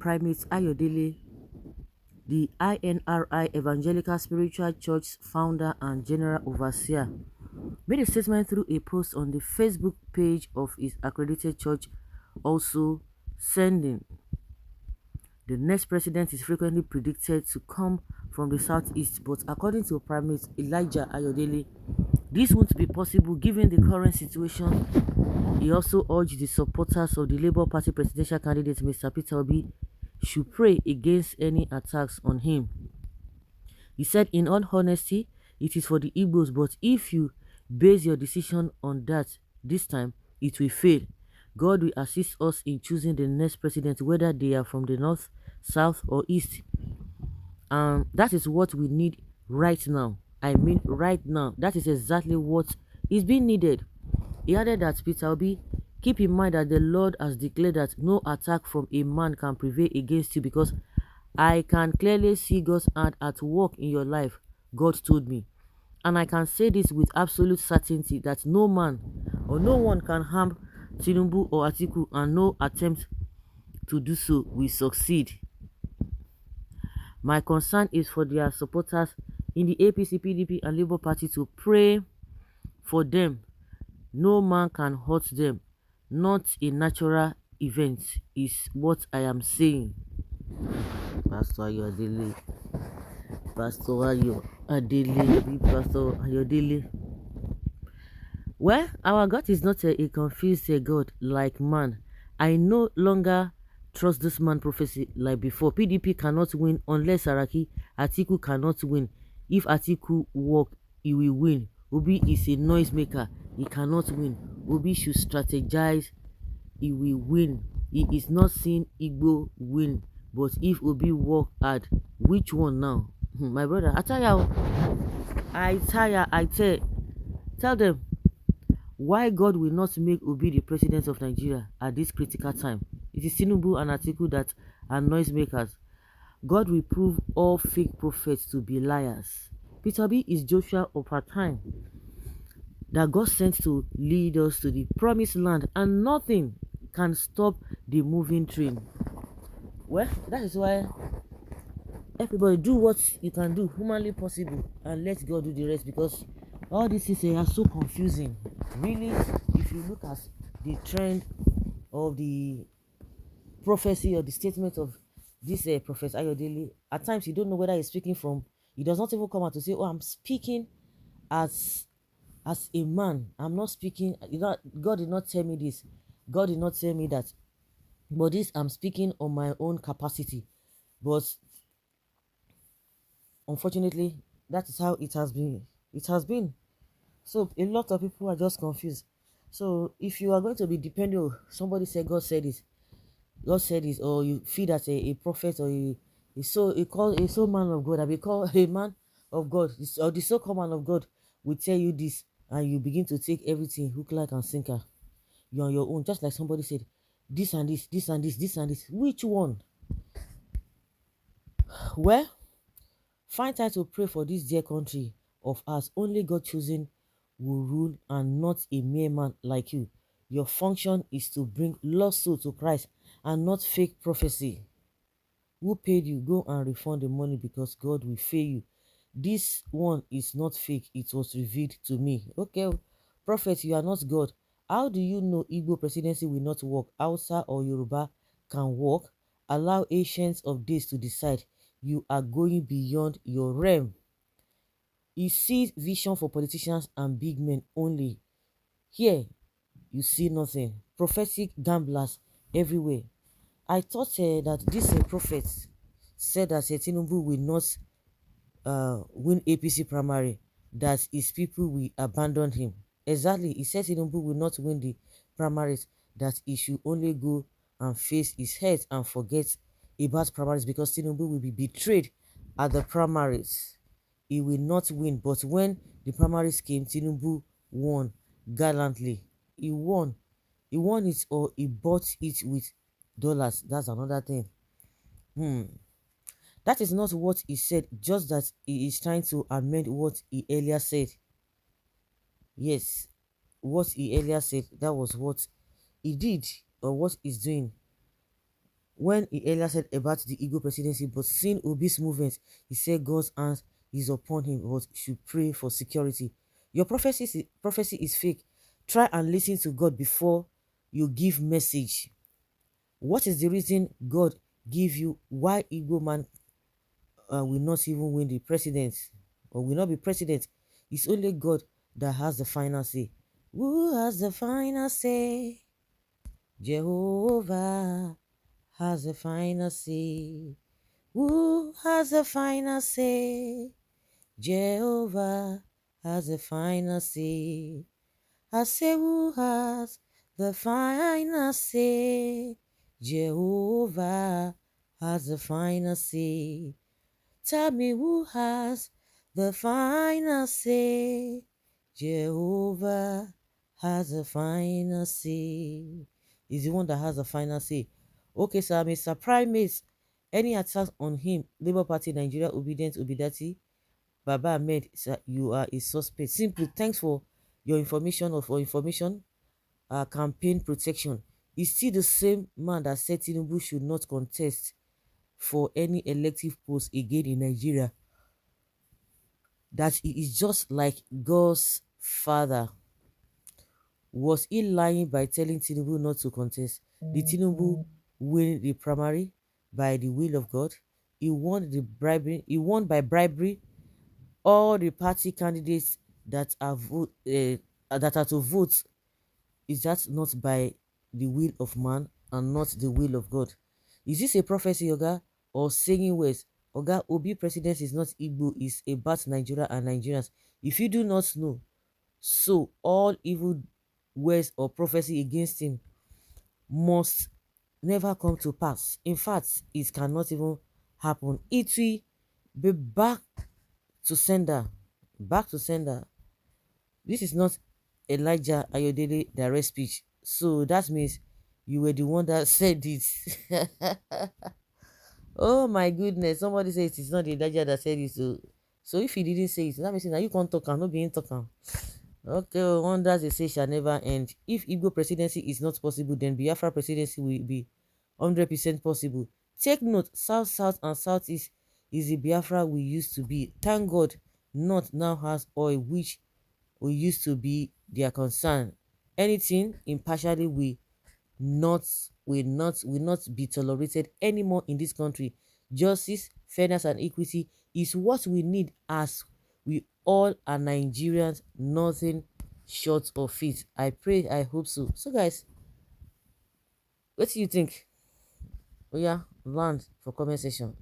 Primate Ayodele, the INRI Evangelical Spiritual Church founder and general overseer, made a statement through a post on the Facebook page of his accredited church, also sending the next president is frequently predicted to come from the southeast, but according to Primate Elijah Ayodele, this won't be possible given the current situation. He also urged the supporters of the Labour Party presidential candidate Mr. Peter Obi should pray against any attacks on him. He said, in all honesty, it is for the Igbos, but if you base your decision on that this time, it will fail. God will assist us in choosing the next president, whether they are from the north, south, or east. That is what we need right now. I mean, right now. That is exactly what is being needed. He added that Peter Obi, keep in mind that the Lord has declared that no attack from a man can prevail against you, because I can clearly see God's hand at work in your life, God told me. And I can say this with absolute certainty that no man or no one can harm Tinubu or Atiku, and no attempt to do so will succeed. My concern is for their supporters in the APC, PDP, and Labour Party to pray for them. No man can hurt them. Not a natural event is what I am saying. Pastor Ayodele. Pastor Ayodele. Pastor Ayodele. Well, our God is not a confused God like man. I no longer trust this man prophecy like before. PDP cannot win unless Atiku cannot win. If Atiku walk, he will win. Obi is a noisemaker. He cannot win. Obi should strategize. He will win. He is not seeing Igbo win. But if Obi work hard, which one now? My brother, I tell them why God will not make Obi the president of Nigeria at this critical time. It is Tinubu and Atiku that are noisemakers. God will prove all fake prophets to be liars. Peter Obi is Joshua of our time that God sent to lead us to the promised land, and nothing can stop the moving train. Well, that is why everybody do what you can do humanly possible and let God do the rest, because all these things are so confusing. Really, if you look at the trend of the prophecy or the statement of this Prophet Ayodele, at times you don't know whether he's speaking from, he does not even come out to say, oh, I'm speaking as a man. I'm not speaking, God did not tell me this. God did not tell me that. But this, I'm speaking on my own capacity. But unfortunately, that is how it has been. It has been. So a lot of people are just confused. So if you are going to be depending on somebody said God said this, or you feel that a prophet or a so man of God, I be called a man of God, or the so-called man of God will tell you this, and you begin to take everything hook, line, and sinker. You're on your own, just like somebody said, this and this, this and this, this and this. Which one? Well, find time to pray for this dear country of ours. Only God chosen will rule, and not a mere man like you. Your function is to bring lost soul to Christ and not fake prophecy. Who paid you? Go and refund the money, because God will pay you. This one is not fake. It was revealed to me. Okay, prophet, you are not God. How do you know Igbo presidency will not work? Hausa or Yoruba can work? Allow Ancients of Days to decide. You are going beyond your realm. He sees vision for politicians and big men only. Here, you see nothing. Prophetic gamblers everywhere. I thought that this prophet said that Tinubu will not win APC primary, that his people will abandon him. Exactly, he said Tinubu will not win the primaries, that he should only go and face his head and forget about primaries, because Tinubu will be betrayed at the primaries. He will not win. But when the primaries came, Tinubu won gallantly. He won. He won it, or he bought it with dollars. That's another thing. That is not what he said, just that he is trying to amend what he earlier said. Yes, what he earlier said, that was what he did, or what he's doing. when he earlier said about the Igbo presidency, but seeing Obi's movement, he said God's hand is upon him, but should pray for security. Your prophecy is fake. Try and listen to God before you give message. What is the reason God give you why Igbo man will not even win the president or will not be president? It's only God that has the final say. Who has the final say? Jehovah has the final say. Who has the final say? Jehovah has the final say. I say, who has the final say? Jehovah has the final say. Tell me who has the final say? Jehovah has the final say. He's the one that has the final say. Okay, sir, Mr. Primate, any attacks on him, Labour Party Nigeria, Obedient, Obedati, Baba Ahmed, sir, you are a suspect. Simple, thanks for your information or for information, campaign protection. Is still the same man that said Tinubu should not contest for any elective post again in Nigeria. That he is just like God's father. Was he lying by telling Tinubu not to contest? Did Tinubu win the primary by the will of God? He won the bribery. He won by bribery. All the party candidates that that are to vote, is that not by the will of man and not the will of God? Is this a prophecy, Oga, or saying words? Oga, Obi president is not Igbo, is about Nigeria and Nigerians. If you do not know, so all evil words or prophecy against him must never come to pass. In fact, it cannot even happen. It will be back to sender. Back to sender. This is not Elijah Ayodele direct speech. So that means you were the one that said it. Oh my goodness. Somebody says it's not Elijah that said it. So if he didn't say it, that means now you can't talk and not being talking. Okay, wonders they say shall never end. If Igbo presidency is not possible, then Biafra presidency will be 100% possible. Take note, South, South, and Southeast is the Biafra we used to be. Thank God, North now has oil, which we used to be their concern. Anything impartially will not be tolerated anymore in this country. Justice, fairness, and equity is what we need, as we all are Nigerians, nothing short of it. I pray, I hope so. So guys, what do you think? Oh yeah, land for comment section.